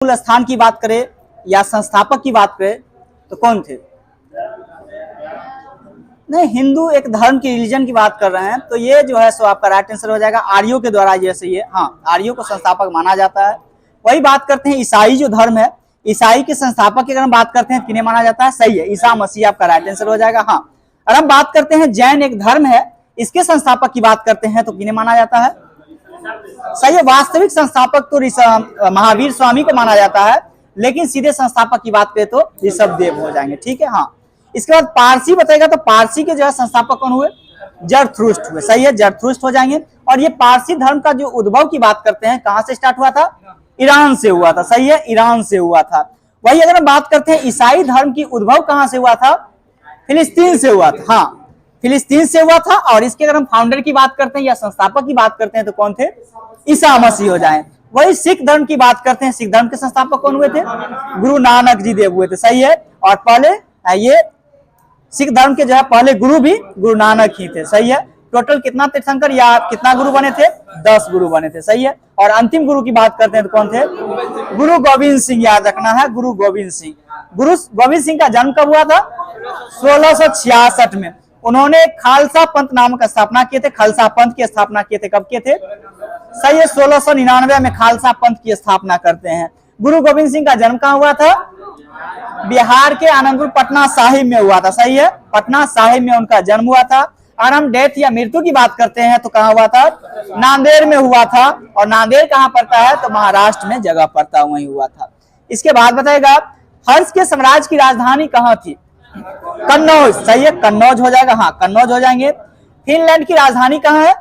मूल स्थान की बात करें या संस्थापक की बात करें तो कौन थे? नहीं, हिंदू एक धर्म की रिलीजन की बात कर रहे हैं तो ये जो है सो आपका राइट आंसर हो जाएगा आर्यों के द्वारा। जैसे ये आर्यों को संस्थापक माना जाता है। वही बात करते हैं ईसाई जो धर्म है, ईसाई के संस्थापक की अगर हम बात करते हैं किन्हें माना जाता है? सही है, ईसा मसीह आपका राइट आंसर हो जाएगा। और हम बात करते हैं जैन एक धर्म है, इसके संस्थापक की बात करते हैं तो किन्हें माना जाता है? सही है, वास्तविक संस्थापक तो महावीर स्वामी को माना जाता है, लेकिन सीधे संस्थापक की बात करें तो ऋषभ देव हो जाएंगे। ठीक है। इसके बाद पारसी बताएगा तो पारसी के जो है संस्थापक कौन हुए? जरथुष्ट्र हुए। सही है, जरथुष्ट्र हो जाएंगे। और ये पारसी धर्म का जो उद्भव की बात करते हैं कहां से स्टार्ट हुआ था? ईरान से हुआ था। सही है, ईरान से हुआ था। वही अगर हम बात करते हैं ईसाई धर्म की उद्भव कहां से हुआ था? फिलिस्तीन से हुआ था। फिलिस्तीन से हुआ था। और इसके अगर हम फाउंडर की बात करते हैं या संस्थापक की बात करते हैं तो कौन थे? ईसा मसीह हो जाए। वही सिख धर्म की बात करते हैं, सिख धर्म के संस्थापक कौन हुए थे? गुरु नानक जी देव हुए थे। सही है। और पहले ये सिख धर्म के जो है पहले गुरु भी गुरु नानक ही थे। सही है। टोटल कितना तीर्थंकर या कितना गुरु बने थे? 10 गुरु बने थे। सही है। और अंतिम गुरु की बात करते हैं तो कौन थे? गुरु गोविंद सिंह, याद रखना है, गुरु गोविंद सिंह। गुरु गोविंद सिंह का जन्म कब हुआ था? 1666 में। उन्होंने खालसा पंथ नामक स्थापना किए थे। खालसा पंथ की स्थापना किए थे। कब किए थे? सही है, 1699 में खालसा पंथ की स्थापना करते हैं। गुरु गोविंद सिंह का जन्म कहाँ हुआ था? बिहार के आनंदपुर पटना साहिब में हुआ था। सही है, पटना साहिब में उनका जन्म हुआ था। और हम डेथ या मृत्यु की बात करते हैं तो कहाँ हुआ था? नांदेड़ में हुआ था। और नांदेड़ कहाँ पड़ता है? तो महाराष्ट्र में जगह पड़ता, वहीं हुआ था। इसके बाद बताएगा हर्ष के साम्राज्य की राजधानी कहाँ थी? कन्नौज। सही है, कन्नौज हो जाएगा। कन्नौज हो जाएंगे। फिनलैंड की राजधानी कहाँ है?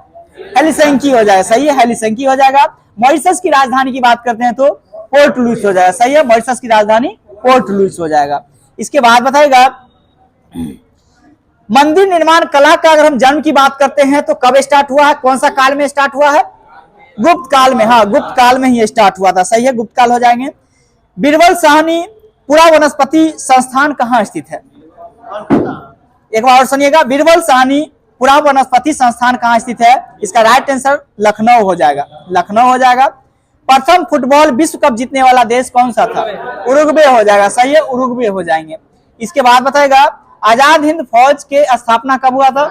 हेलसिंकी हो जाएगा। सही है, हेलसिंकी हो जाएगा। मॉरिशस की राजधानी की बात करते हैं तो पोर्ट लुइस हो जाएगा। सही है, मॉरिशस की राजधानी पोर्ट लुइस हो जाएगा। इसके बाद बताएगा मंदिर निर्माण कला का अगर हम जन्म की बात करते हैं तो कब स्टार्ट हुआ है? कौन सा काल में स्टार्ट हुआ है? गुप्त काल में। गुप्त काल में ही स्टार्ट हुआ था। सही है, गुप्त काल हो जाएंगे। बीरबल साहनी पुरावनस्पति संस्थान कहाँ स्थित है? एक बार और सुनिएगा, बीरबल साहनी पुरावनस्पति संस्थान कहाँ स्थित है? इसका राइट आंसर लखनऊ हो जाएगा। लखनऊ हो जाएगा। प्रथम फुटबॉल विश्व कप जीतने वाला देश कौन सा था? उरुग्वे हो जाएगा। सही है, उरुग्वे हो जाएंगे। इसके बाद बताएगा आजाद हिंद फौज के स्थापना कब हुआ था?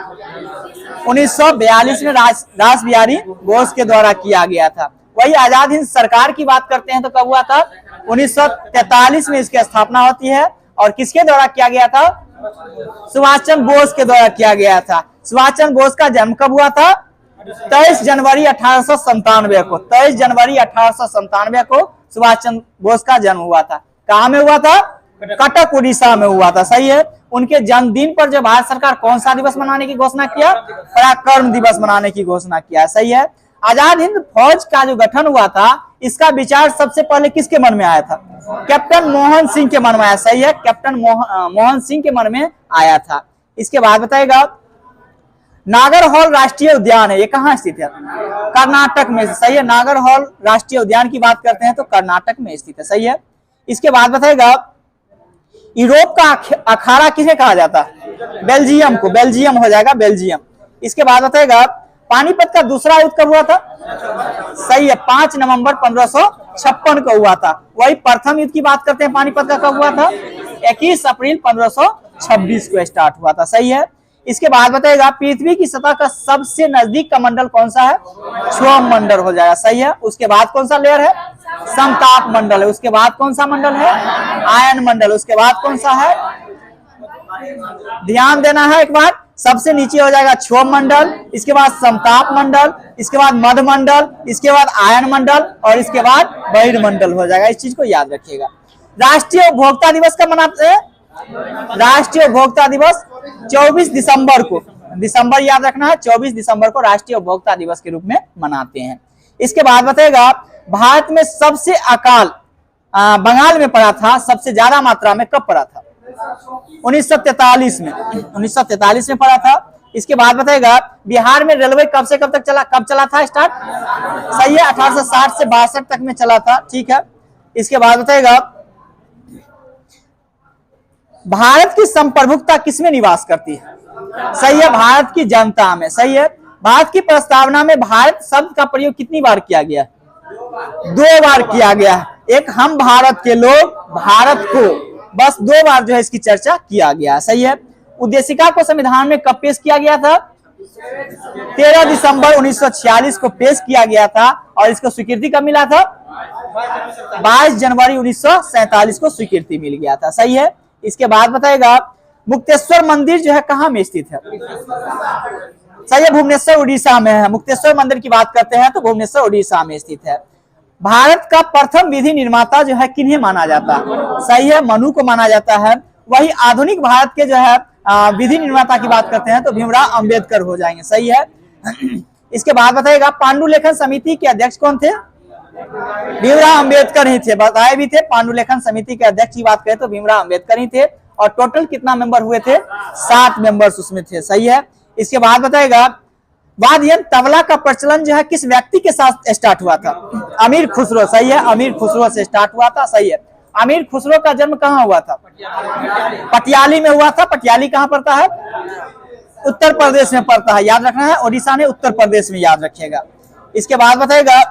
1942 में रास बिहारी बोस के द्वारा किया गया था। वही आजाद हिंद सरकार की बात करते हैं तो कब हुआ था? 1943 में इसकी स्थापना होती है। और किसके द्वारा किया गया था? सुभाष चंद्र बोस के द्वारा किया गया था। सुभाष चंद्र बोस का जन्म कब हुआ था? 23 जनवरी 1897 को। 23 जनवरी 1897 को सुभाष चंद्र बोस का जन्म हुआ था। कहाँ में हुआ था? कटक उड़ीसा में हुआ था। सही है। उनके जन्मदिन पर जो भारत सरकार कौन सा दिवस मनाने की घोषणा किया? पराक्रम दिवस मनाने की घोषणा किया। सही है। आजाद हिंद फौज का जो गठन हुआ था इसका विचार सबसे पहले किसके मन में आया था? कैप्टन मोहन सिंह के मन में आया। सही है, कैप्टन मोहन सिंह के मन में आया था। इसके बाद बताएगा नागरहोल राष्ट्रीय उद्यान है, ये कहाँ स्थित है? कर्नाटक में। सही है, नागरहोल राष्ट्रीय उद्यान की बात करते हैं तो कर्नाटक में स्थित है। सही है। इसके बाद बताएगा यूरोप का अखाड़ा किसे कहा जाता है? बेल्जियम को। बेल्जियम हो जाएगा, बेल्जियम। इसके बाद बताएगा पानीपत का दूसरा युद्ध कब हुआ था? सही है, 5 नवंबर 1556 को हुआ था। वही प्रथम युद्ध की बात करते हैं पानीपत का कब हुआ था? 21 अप्रैल 1526 को स्टार्ट हुआ था। सही है। इसके बाद बताएगा पृथ्वी की सतह का सबसे नजदीक का मंडल कौन सा है? क्षोभ मंडल हो जाएगा। सही है। उसके बाद कौन सा लेयर है? समताप मंडल है। उसके बाद कौन सा मंडल है? आयन मंडल। उसके बाद कौन सा है? ध्यान देना है एक बार, सबसे नीचे हो जाएगा क्षोभ मंडल, इसके बाद समताप मंडल, इसके बाद मध्य मंडल, इसके बाद आयन मंडल और इसके बाद बहिर्मंडल हो जाएगा। इस चीज को याद रखिएगा। राष्ट्रीय उपभोक्ता दिवस कब मनाते हैं? राष्ट्रीय उपभोक्ता दिवस 24 दिसंबर को। दिसंबर याद रखना है, 24 दिसंबर को राष्ट्रीय उपभोक्ता दिवस के रूप में मनाते हैं। इसके बाद बताएगा भारत में सबसे अकाल बंगाल में पड़ा था, सबसे ज्यादा मात्रा में कब पड़ा था? 1943 में। 1943 में पड़ा था। इसके बाद बताएगा बिहार में रेलवे कब से कब तक चला? कब चला था स्टार्ट? सही है, 1860 से 62 तक में चला था। ठीक है। इसके बाद बताएगा भारत की संप्रभुता किसमें निवास करती है? सही है, भारत की जनता में। सही है। भारत की प्रस्तावना में भारत शब्द का प्रयोग कितनी बार किया गया? 2 बार किया गया है। एक हम भारत के लोग भारत को, बस 2 बार जो है इसकी चर्चा किया गया। सही है। उद्देशिका को संविधान में कब पेश किया गया था? 13 दिसंबर 1946 को पेश किया गया था और इसको स्वीकृति कब मिला था? 22 जनवरी 1947 को स्वीकृति मिल गया था। सही है। इसके बाद बताएगा मुक्तेश्वर मंदिर जो है कहाँ में स्थित है? सही है, भुवनेश्वर उड़ीसा में है। मुक्तेश्वर मंदिर की बात करते हैं तो भुवनेश्वर उड़ीसा में स्थित है। भारत का प्रथम विधि निर्माता जो है किन्हें माना जाता है? सही है, मनु को माना जाता है। वही आधुनिक भारत के जो है विधि निर्माता की बात करते हैं तो भीमराव अंबेडकर हो जाएंगे। सही है। इसके बाद बताइएगा पांडुलेखन समिति के अध्यक्ष कौन थे? भीमराव अंबेडकर ही थे, बताए भी थे। पांडुलेखन समिति के अध्यक्ष की बात करें तो भीमराव अंबेडकर ही थे और टोटल कितना मेंबर हुए थे? 7 मेंबर्स उसमें थे। सही है। इसके बाद बताएगा वाद्य यंत्र तबला का प्रचलन जो है किस व्यक्ति के साथ स्टार्ट हुआ था? अमीर खुसरो। सही है, अमीर खुसरो से स्टार्ट हुआ था। सही है। अमीर खुसरो का जन्म कहाँ हुआ था? पटियाली में हुआ था। पटियाली कहाँ पड़ता है? उत्तर प्रदेश में पड़ता है, याद रखना है। ओडिशा ने उत्तर प्रदेश में, याद रखिएगा। इसके बाद बताएगा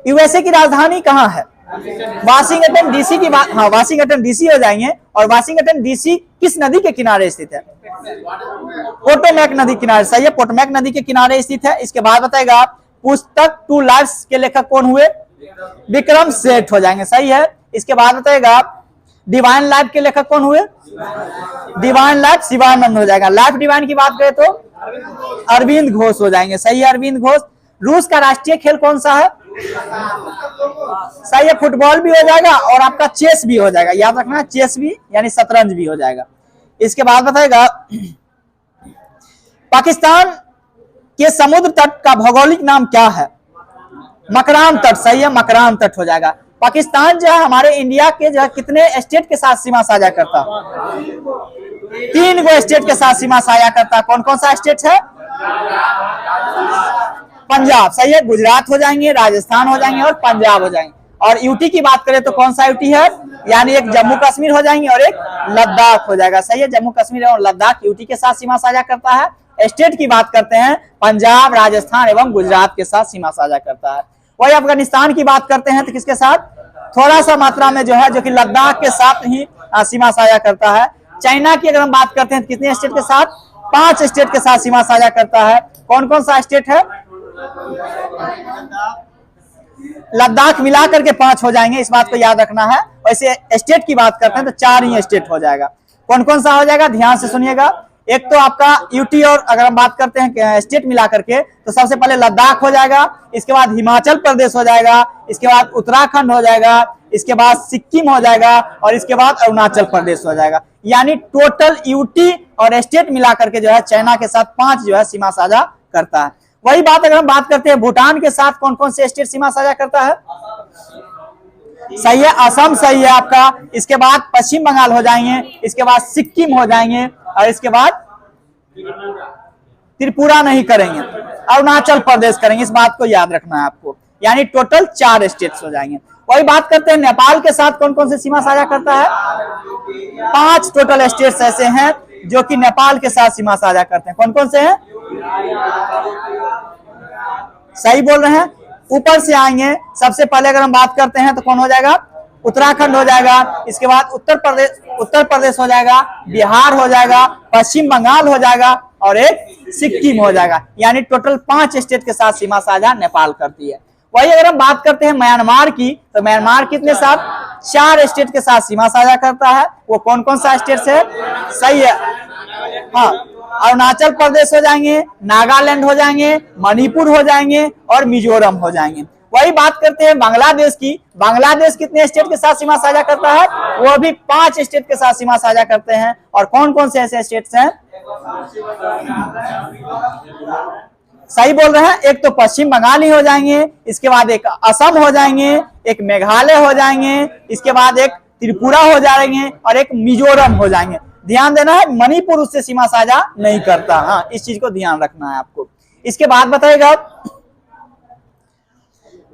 यूएसए की राजधानी कहाँ है? वाशिंगटन डीसी की बात, हाँ वाशिंगटन डीसी हो जाएंगे। और वाशिंगटन डीसी किस नदी के किनारे स्थित है? पोटोमैक नदी किनारे। सही है, पोटोमैक नदी के किनारे स्थित है। इसके बाद बताएगा पुस्तक 2 लाइफ्स के लेखक कौन हुए? विक्रम सेठ हो जाएंगे। सही है। इसके बाद बताएगा डिवाइन लाइफ के लेखक कौन हुए? डिवाइन लाइफ शिवानंद हो जाएगा। लाइफ डिवाइन की बात करें तो अरविंद घोष हो जाएंगे। सही है, अरविंद घोष। रूस का राष्ट्रीय खेल कौन सा है? सही है, फुटबॉल भी हो जाएगा और आपका चेस भी हो जाएगा, याद रखना, चेस भी यानी शतरंज भी हो जाएगा। इसके बाद बताएगा पाकिस्तान के समुद्र तट का भौगोलिक नाम क्या है? मकरान तट। सही है, मकरान तट हो जाएगा। पाकिस्तान जो है हमारे इंडिया के जो है कितने स्टेट के साथ सीमा साझा करता? 3 गो स्टेट के साथ सीमा साझा करता। कौन कौन सा स्टेट है? पंजाब। सही है, गुजरात हो जाएंगे, राजस्थान हो जाएंगे और पंजाब हो जाएंगे। और यूटी की बात करें तो कौन सा यूटी है? यानी एक जम्मू कश्मीर हो जाएंगे और एक लद्दाख हो जाएगा। सही है, जम्मू कश्मीर और लद्दाख यूटी के साथ सीमा साझा करता है। स्टेट की बात करते हैं पंजाब, राजस्थान एवं गुजरात के साथ सीमा साझा करता है। वही अफगानिस्तान की बात करते हैं तो किसके साथ? थोड़ा सा मात्रा में जो है जो कि लद्दाख के साथ ही सीमा साझा करता है। चाइना की अगर हम बात करते हैं तो कितने स्टेट के साथ? 5 स्टेट के साथ सीमा साझा करता है। कौन कौन सा स्टेट है? लद्दाख मिला करके 5 हो जाएंगे, इस बात को याद रखना है। वैसे स्टेट की बात करते हैं तो 4 ही स्टेट हो जाएगा। कौन कौन सा हो जाएगा? ध्यान से सुनिएगा। एक तो आपका यूटी, और अगर हम बात करते हैं स्टेट मिला करके तो सबसे पहले लद्दाख हो जाएगा, इसके बाद हिमाचल प्रदेश हो जाएगा, इसके बाद उत्तराखंड हो जाएगा, इसके बाद सिक्किम हो जाएगा और इसके बाद अरुणाचल प्रदेश हो जाएगा। यानी टोटल यूटी और स्टेट मिला करके जो है चाइना के साथ 5 जो है सीमा साझा करता है। वही बात अगर हम बात करते हैं भूटान के साथ कौन कौन से स्टेट सीमा साझा करता है? सही है, असम सही है आपका। इसके बाद पश्चिम बंगाल हो जाएंगे, इसके बाद सिक्किम हो जाएंगे और इसके बाद त्रिपुरा नहीं करेंगे, अरुणाचल प्रदेश करेंगे। इस बात को याद रखना है आपको। यानी टोटल 4 स्टेट्स हो जाएंगे। वही बात करते हैं नेपाल के साथ कौन कौन से सीमा साझा करता है? 5 टोटल स्टेट्स ऐसे हैं जो कि नेपाल के साथ सीमा साझा करते हैं। कौन कौन से हैं? सही बोल रहे हैं। ऊपर से आएंगे, सबसे पहले अगर हम बात करते हैं तो कौन हो जाएगा? उत्तराखंड हो जाएगा, इसके बाद उत्तर प्रदेश हो जाएगा, बिहार हो जाएगा, पश्चिम बंगाल हो जाएगा और एक सिक्किम हो जाएगा। यानी टोटल 5 स्टेट के साथ सीमा साझा नेपाल करती है। वही अगर हम बात करते हैं म्यांमार की तो म्यांमार कितने साथ? 4 स्टेट के साथ सीमा साझा करता है। वो कौन कौन सा स्टेट है? सही है, हाँ, अरुणाचल प्रदेश हो जाएंगे, नागालैंड हो जाएंगे, मणिपुर हो जाएंगे और मिजोरम हो जाएंगे। वही बात करते हैं बांग्लादेश की। बांग्लादेश कितने स्टेट के साथ सीमा साझा करता है? वो भी 5 स्टेट के साथ सीमा साझा करते हैं। और कौन कौन से ऐसे स्टेट्स हैं? सही बोल रहे हैं। एक तो पश्चिम बंगाल ही हो जाएंगे, इसके बाद एक असम हो जाएंगे, एक मेघालय हो जाएंगे, इसके बाद एक त्रिपुरा हो जाएंगे और एक मिजोरम हो जाएंगे। ध्यान देना है, मणिपुर उससे सीमा साझा नहीं करता। हाँ, इस चीज को ध्यान रखना है आपको। इसके बाद बताइएगा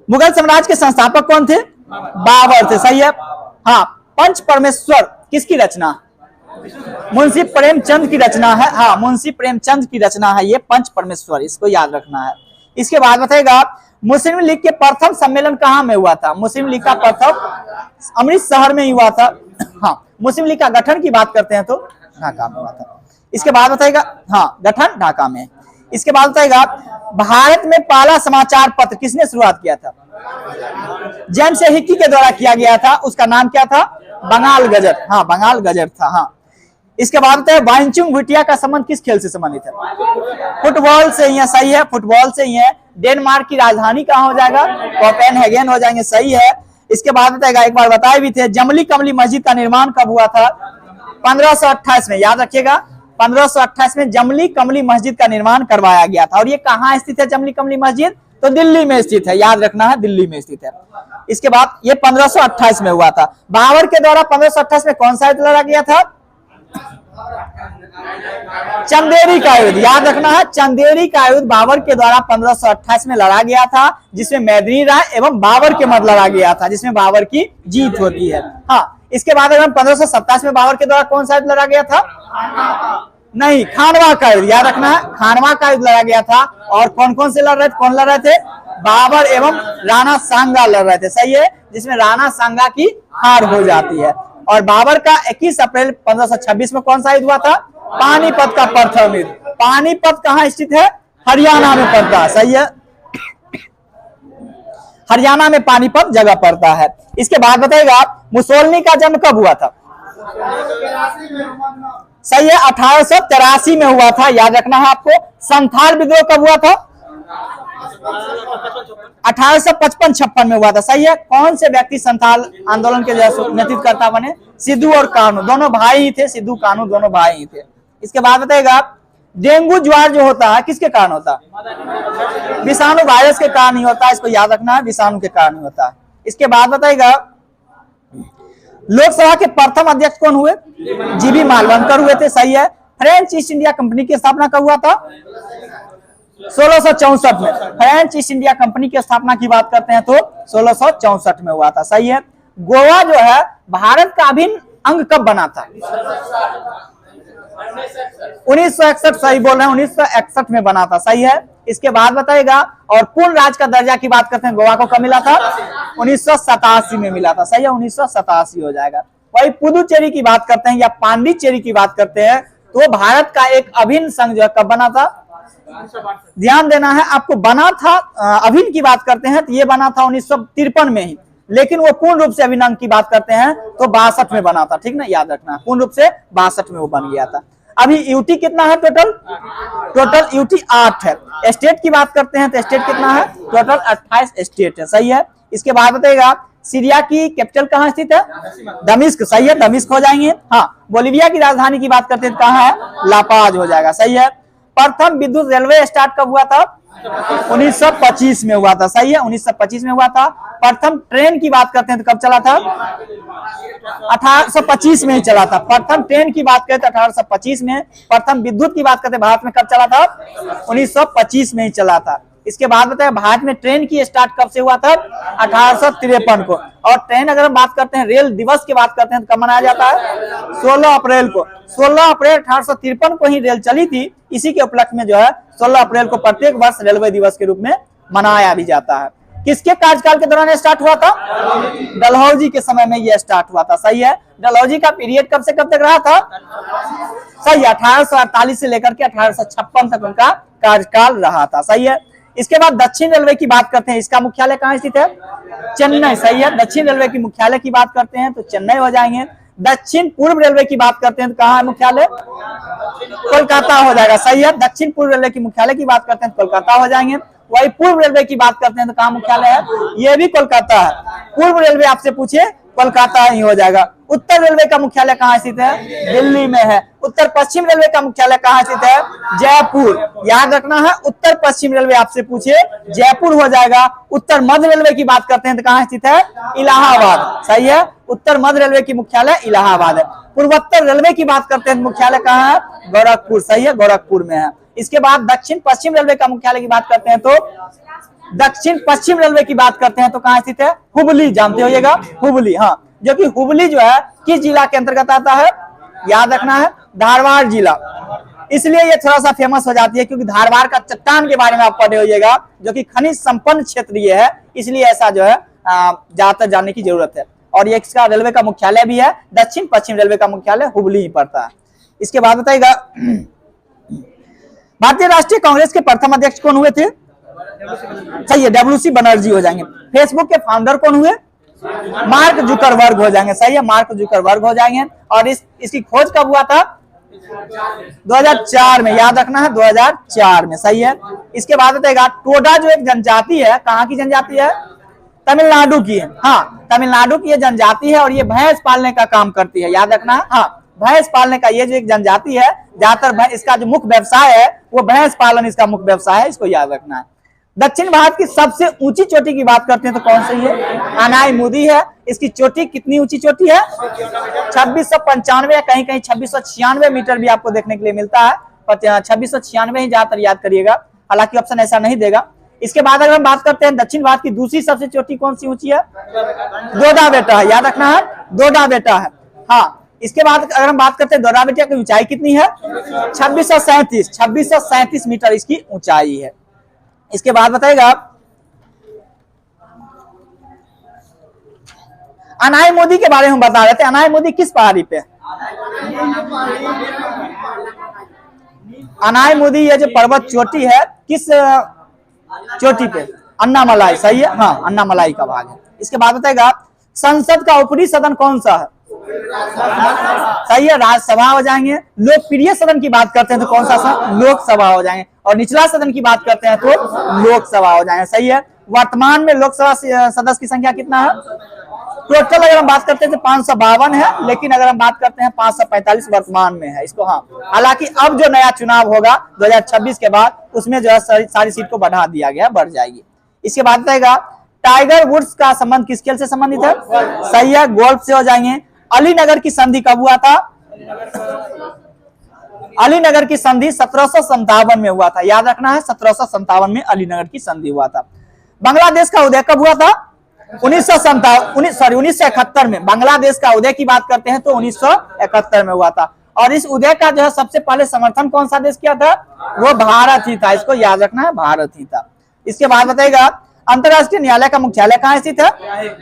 मुगल साम्राज्य के संस्थापक कौन थे? बाबर थे। सही है। हाँ, पंच परमेश्वर किसकी रचना? मुंशी प्रेमचंद की रचना है। हाँ, मुंशी प्रेमचंद की रचना है ये पंच परमेश्वर, इसको याद रखना है। इसके बाद बताएगा मुस्लिम लीग के प्रथम सम्मेलन कहाँ में हुआ था? मुस्लिम लीग का प्रथम अमृतसर में ही हुआ था। हाँ, मुस्लिम लीग का गठन की बात करते हैं तो ढाका में हुआ था। इसके बाद बताएगा, हाँ, गठन ढाका में। इसके बाद बताएगा भारत में पहला समाचार पत्र किसने शुरुआत किया था? जेम्स हिक्की के द्वारा किया गया था। उसका नाम क्या था? बंगाल गजट। हाँ, बंगाल गजट था। हाँ, इसके बाद बताए वाइचुंग भूटिया का संबंध किस खेल से संबंधित है? फुटबॉल से ही है। सही है, फुटबॉल से ही है। डेनमार्क की राजधानी कहाँ हो जाएगा? कोपेनहेगन हो जाएंगे। सही है। इसके बाद बताएगा, एक बार बताए भी थे, जमली कमली मस्जिद का निर्माण कब हुआ था? 1528 में। याद रखिएगा, 1528 में जमली कमली मस्जिद का निर्माण करवाया गया था। और ये कहाँ स्थित है जमली कमली मस्जिद? तो दिल्ली में स्थित है। याद रखना है, दिल्ली में स्थित है। इसके बाद ये 1528 में हुआ था। बाबर के द्वारा 1528 में कौन सा युद्ध लड़ा गया था? चंदेरी का युद्ध। याद रखना है, चंदेरी का युद्ध बाबर के द्वारा 1528 में लड़ा गया था, जिसमें मैदनी राय एवं बाबर के मध्य लड़ा गया था, जिसमें बाबर की जीत होती है। हाँ, इसके बाद अगर 1527 में बाबर के द्वारा कौन सा युद्ध लड़ा गया था? नहीं, खानवा का युद्ध। याद रखना है, खानवा का युद्ध लड़ा गया था। और कौन कौन से लड़ रहे थे? कौन लड़ रहे थे? बाबर एवं राणा सांगा लड़ रहे थे। सही है, जिसमें राणा सांगा की हार हो जाती है। और बाबर का 21 अप्रैल 1526 में कौन सा युद्ध हुआ था? पानीपत का प्रथम युद्ध। पानीपत कहाँ स्थित है? हरियाणा में पड़ता है। सही है, हरियाणा में पानीपत जगह पड़ता है। इसके बाद बताएगा मुसोलिनी का जन्म कब हुआ था? सही है, 1883 में हुआ था। याद रखना है आपको। संथाल विद्रोह कब हुआ था? 1855-56 में हुआ था। सही है। कौन से व्यक्ति संथाल आंदोलन के नेतृत्वकर्ता बने? सिद्धू और कान्हू, दोनों भाई ही थे। सिद्धू कान्हू दोनों भाई ही थे। इसके बाद बताएगा डेंगू ज्वार जो होता है किसके कारण होता है? विषाणु वायरस के कारण ही होता है। इसको याद रखना है, विषाणु के कारण ही होता है। इसके बाद बताएगा लोकसभा के प्रथम अध्यक्ष कौन हुए? जीबी मालवणकर हुए थे। सही है। फ्रेंच ईस्ट इंडिया कंपनी की स्थापना कब हुआ था? 1664 में। फ्रेंच ईस्ट इंडिया कंपनी की स्थापना की बात करते हैं तो 1664 में हुआ था। सही है। गोवा जो है भारत का अभिन्न अंग कब बना था? 1961। सही बोल रहे हैं, 1961 में बना था। सही है। इसके बाद बताएगा और पूर्ण राज्य का दर्जा की बात करते हैं, गोवा को कब मिला था? 1987 में मिला था। सही है, 1987 हो जाएगा। वही पुदुचेरी की बात करते हैं या पांडिचेरी की बात करते हैं तो भारत का एक अभिन्न संघ जो है कब बना था? ध्यान देना है आपको, बना था। अभिन्न की बात करते हैं तो ये बना था 1953 में ही, लेकिन वो पूर्ण रूप से अभिन्न अंग की बात करते हैं तो 62 में बना था। ठीक ना, याद रखना, पूर्ण रूप से 62 में वो बन गया था। अभी यूटी कितना है टोटल? टोटल यूटी 8 है। स्टेट की बात करते हैं तो स्टेट कितना है? टोटल 28 स्टेट है। सही है। इसके बाद बताएगा सीरिया की कैपिटल कहाँ स्थित है? दमिश्क। सही है, दमिश्क हो जाएंगे। हाँ, बोलिविया की राजधानी की बात करते हैं तो कहाँ है? लापाज हो जाएगा। सही है। प्रथम विद्युत रेलवे स्टार्ट कब हुआ था? 1925 में हुआ था। सही है, 1925 में हुआ था। प्रथम ट्रेन की बात करते हैं तो कब चला था? 1825 में ही चला था। प्रथम ट्रेन की बात करते हैं 1825 में। प्रथम विद्युत की बात करते हैं भारत में कब चला था? 1925 में ही चला था। इसके बाद बताए भारत में ट्रेन की स्टार्ट कब से हुआ था? 1853 को। और ट्रेन अगर हम बात करते हैं, रेल दिवस की बात करते हैं तो कब मनाया जाता है? 16 अप्रैल को। 16 अप्रैल 1853 को ही रेल चली थी। इसी के उपलक्ष्य में जो है 16 अप्रैल को प्रत्येक वर्ष रेलवे दिवस के रूप में मनाया भी जाता है। किसके कार्यकाल के दौरान स्टार्ट हुआ था? डलहौजी के समय में यह स्टार्ट हुआ था। सही है। डलहौजी का पीरियड कब से कब तक रहा था? सही है, 1848 से लेकर के 1856 तक उनका कार्यकाल रहा था। सही है। इसके बाद दक्षिण रेलवे की बात करते हैं, इसका मुख्यालय कहाँ स्थित है? चेन्नई। सही है। दक्षिण रेलवे की मुख्यालय की बात करते हैं तो चेन्नई हो जाएंगे। दक्षिण पूर्व रेलवे की बात करते हैं तो कहाँ है मुख्यालय? कोलकाता हो जाएगा। सही है। दक्षिण पूर्व रेलवे की मुख्यालय की बात करते हैं तो कोलकाता हो जाएंगे। वही पूर्व रेलवे की बात करते हैं तो कहाँ मुख्यालय है? ये भी कोलकाता है। पूर्व रेलवे आपसे पूछे कोलकाता ही हो जाएगा। उत्तर रेलवे का मुख्यालय कहाँ स्थित है? दिल्ली में है। उत्तर पश्चिम रेलवे का मुख्यालय कहाँ स्थित है? जयपुर। याद रखना है, उत्तर पश्चिम रेलवे आपसे पूछे जयपुर हो जाएगा। उत्तर मध्य रेलवे की बात करते हैं तो कहाँ स्थित है? इलाहाबाद। सही है। उत्तर मध्य रेलवे की मुख्यालय इलाहाबाद है। पूर्वोत्तर रेलवे की बात करते हैं तो मुख्यालय कहाँ है? गोरखपुर। सही है, गोरखपुर में है। इसके बाद दक्षिण पश्चिम रेलवे का मुख्यालय की बात करते हैं तो दक्षिण पश्चिम रेलवे की बात करते हैं तो कहाँ स्थित है? हुबली। जानते होइएगा, हुबली। हाँ, जो कि हुबली जो है किस जिला के अंतर्गत आता है? याद रखना है, धारवाड़ जिला। इसलिए ये थोड़ा सा फेमस हो जाती है, क्योंकि धारवाड़ का चट्टान के बारे में आप पढ़े होइएगा, जो कि खनिज संपन्न क्षेत्र ये है, इसलिए ऐसा जो है ज्यादातर जानने की जरूरत है। और ये इसका रेलवे का मुख्यालय भी है, दक्षिण पश्चिम रेलवे का मुख्यालय हुबली ही पड़ता है। इसके बाद बताइएगा, भारतीय राष्ट्रीय कांग्रेस के प्रथम अध्यक्ष कौन हुए थे? सही है, डब्ल्यूसी बनर्जी हो जाएंगे। फेसबुक के फाउंडर कौन हुए? मार्क जुकरबर्ग हो जाएंगे। सही है, मार्क जुकरबर्ग हो जाएंगे। और इसकी खोज कब हुआ था? 2004 में, याद रखना है, 2004 में। सही है। इसके बाद बताएगा, टोडा जो एक जनजाति है, कहाँ की जनजाति है? तमिलनाडु की है। हाँ, तमिलनाडु की ये जनजाति है और ये भैंस पालने का काम करती है, याद रखना है। हाँ, भैंस पालने का ये जो एक जनजाति है, ज्यादातर इसका जो मुख्य व्यवसाय है वो भैंस पालन इसका मुख्य व्यवसाय है, इसको याद रखना है। दक्षिण भारत की सबसे ऊंची चोटी की बात करते हैं तो कौन सी है? अनाई है। इसकी चोटी कितनी ऊंची चोटी है? 2695 या कहीं कहीं 2696 मीटर भी आपको देखने के लिए मिलता है, पर 2696 ही ज्यादातर याद करिएगा, हालांकि ऑप्शन ऐसा नहीं देगा। इसके बाद अगर हम बात करते हैं दक्षिण भारत की दूसरी सबसे चोटी कौन सी ऊंची है? दोडा बेटा है, याद रखना है, दोडा बेटा है। हाँ, इसके बाद अगर हम बात करते हैं दोडा बेटा की ऊंचाई कितनी है? 2637 मीटर इसकी ऊंचाई है। इसके बाद बताएगा, अनाई मोदी के बारे में हम बता रहे थे। अनाई मोदी किस पहाड़ी पे? अनाई मोदी ये जो पर्वत चोटी है, किस चोटी पे? अन्नामलाई। सही है, हाँ, अन्नामलाई का भाग है। इसके बाद बताएगा, संसद का ऊपरी सदन कौन सा है? सही है, राज्यसभा हो जाएंगे। लोकप्रिय सदन की बात करते हैं तो कौन सा सदन? लोकसभा हो जाएंगे। और निचला सदन की बात करते हैं तो लोकसभा हो जाएंगे। सही है। वर्तमान में लोकसभा सदस्य की संख्या कितना है? टोटल अगर हम बात करते हैं तो 552 है, लेकिन अगर हम बात करते हैं 545 वर्तमान में है इसको। हाँ, हालांकि अब जो नया चुनाव होगा 2026 के बाद, उसमें जो है सारी सीट को बढ़ा दिया गया, बढ़ जाएगी। इसके बाद बताएगा, टाइगर वुड्स का संबंध किस खेल से संबंधित है? सही है, गोल्फ से हो जाएंगे। अलीनगर की संधि कब हुआ था? अलीनगर की संधि 1757 में हुआ था, याद रखना है, 1757 में अलीनगर की संधि हुआ था। बांग्लादेश का उदय कब हुआ था? 1971 में। बांग्लादेश का उदय की बात करते हैं तो 1971 में हुआ था। और इस उदय का जो है सबसे पहले समर्थन कौन सा देश किया था? वो भारत ही था, इसको याद रखना है, भारत ही था। इसके बाद बताएगा, अंतरराष्ट्रीय न्यायालय का मुख्यालय कहाँ स्थित है?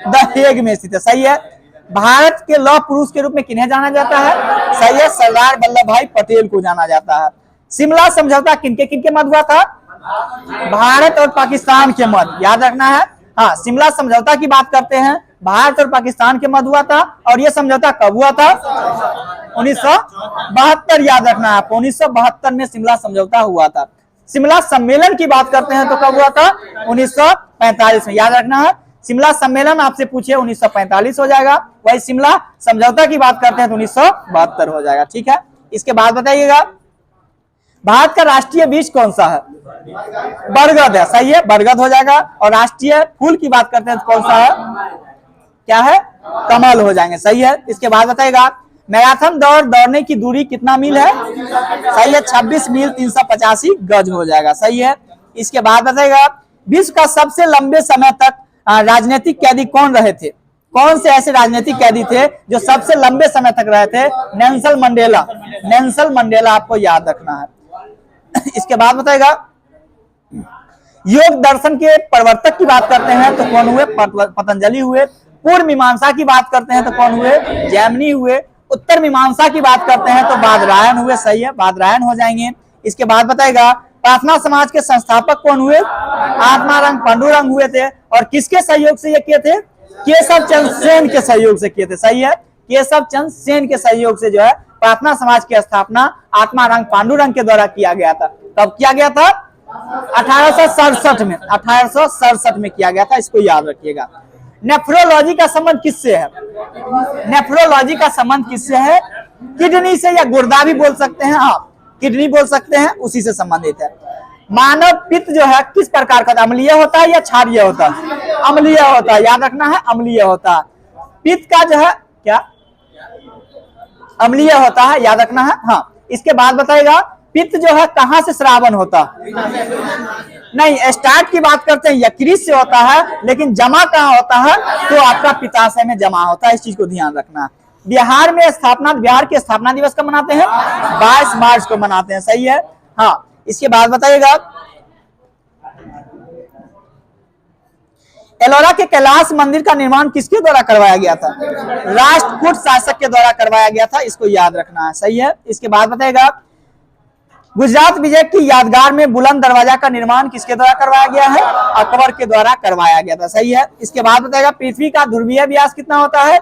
द हेग में स्थित है। सही है। भारत के लौह पुरुष के रूप में किन्हें जाना जाता है? सही है, सरदार वल्लभ भाई पटेल को जाना जाता है। शिमला समझौता किनके किनके मध्य हुआ था? भारत और पाकिस्तान के मध्य, याद रखना है। हाँ, शिमला समझौता की बात करते हैं, भारत और पाकिस्तान के मध्य हुआ था। और यह समझौता कब हुआ था? 1972, याद रखना है आपको, 1972 में शिमला समझौता हुआ था। शिमला सम्मेलन की बात करते हैं तो कब हुआ था? 1945 में, याद रखना है। शिमला सम्मेलन आपसे पूछे 1945 हो जाएगा, वही शिमला समझौता की बात करते हैं तो 1972 हो जाएगा। ठीक है। इसके बाद बताइएगा, भारत का राष्ट्रीय वृक्ष कौन सा है? बरगद है। सही है, बरगद हो जाएगा। और राष्ट्रीय फूल की बात करते हैं तो कौन सा है? क्या है? कमल हो जाएंगे। सही है। इसके बाद बताइएगा, मैराथन दौड़ने की दूरी कितना मील है? सही है, 26 मील 385 गज हो जाएगा। सही है। इसके बाद बताइएगा, विश्व का सबसे लंबे समय तक राजनीतिक कैदी कौन रहे थे? कौन से ऐसे राजनीतिक कैदी थे जो सबसे लंबे समय तक रहे थे? Nelson Mandela. नेल्सन मंडेला आपको याद रखना है। इसके बाद बताएगा, योग दर्शन के प्रवर्तक की बात करते हैं तो कौन हुए? पतंजलि हुए। पूर्व मीमांसा की बात करते हैं तो कौन हुए? जैमिनी हुए। उत्तर मीमांसा की बात करते हैं तो बादरायण हुए। सही है, बादरायण हो जाएंगे। इसके बाद बताएगा, प्रार्थना समाज के संस्थापक कौन हुए? आत्माराम पांडुरंग हुए थे। और किसके सहयोग से ये किए थे? केशव चंद्र सेन के सहयोग से किए थे। सही है, केशव चंद्र सेन के सहयोग से जो है प्रार्थना समाज की स्थापना आत्माराम पांडुरंग के द्वारा किया गया था। कब किया गया था? 1867 में। 1867 में किया गया था, इसको याद रखिएगा। नेफ्रोलॉजी का संबंध किससे है? नेफ्रोलॉजी का संबंध किससे है? किडनी से, या गुर्दा भी बोल सकते हैं। हाँ, किडनी बोल सकते हैं, उसी से संबंधित है। मानव पित्त जो है किस प्रकार का? अम्लीय होता है या क्षारीय होता है? अम्लीय होता है, याद रखना है, अम्लीय होता है। पित्त का जो है क्या? अम्लीय होता है, याद रखना है। हाँ, इसके बाद बताएगा, पित्त जो है कहाँ से स्रावन होता? नहीं, स्टार्ट की बात करते हैं यकृत से होता है, लेकिन जमा कहाँ होता है? तो आपका पित्ताशय में जमा होता है, इस चीज को ध्यान रखना है। बिहार में स्थापना, बिहार के स्थापना दिवस कब मनाते हैं? 22 मार्च को मनाते हैं। सही है। हाँ, इसके बाद बताइएगा, एलोरा के कैलाश मंदिर का निर्माण किसके द्वारा करवाया गया था? राष्ट्रकूट शासक के द्वारा करवाया गया था, इसको याद रखना है। सही है। इसके बाद बताएगा, गुजरात विजय की यादगार में बुलंद दरवाजा का निर्माण किसके द्वारा करवाया गया है? अकबर के द्वारा करवाया गया था। सही है। इसके बाद बताएगा, पृथ्वी का ध्रुवीय व्यास कितना होता है?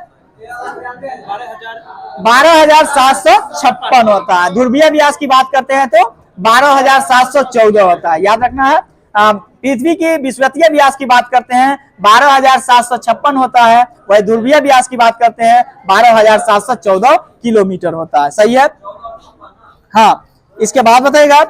12,756 होता है। ध्रुवीय व्यास की बात करते हैं तो 12,714 होता है, याद रखना है। पृथ्वी की विषुवतीय व्यास की बात करते हैं 12,756 होता है, वही ध्रुवीय व्यास की बात करते हैं 12,714 किलोमीटर होता है। सही है। हाँ, इसके बाद बताइएगा,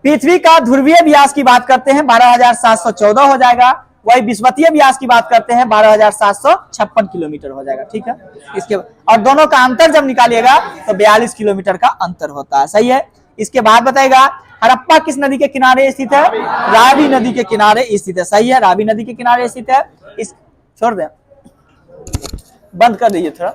पृथ्वी का ध्रुवीय व्यास की बात करते हैं 12,714 हो जाएगा, वही विषुवतीय व्यास की बात करते हैं 12,756 किलोमीटर हो जाएगा। ठीक है। इसके और दोनों का अंतर जब निकालिएगा तो 42 किलोमीटर का अंतर होता है। सही है। इसके बाद बताएगा, हड़प्पा किस नदी के किनारे स्थित है? रावी नदी के किनारे स्थित है। सही है, रावी नदी के किनारे स्थित है। इस छोड़ दें, बंद कर दीजिए थोड़ा।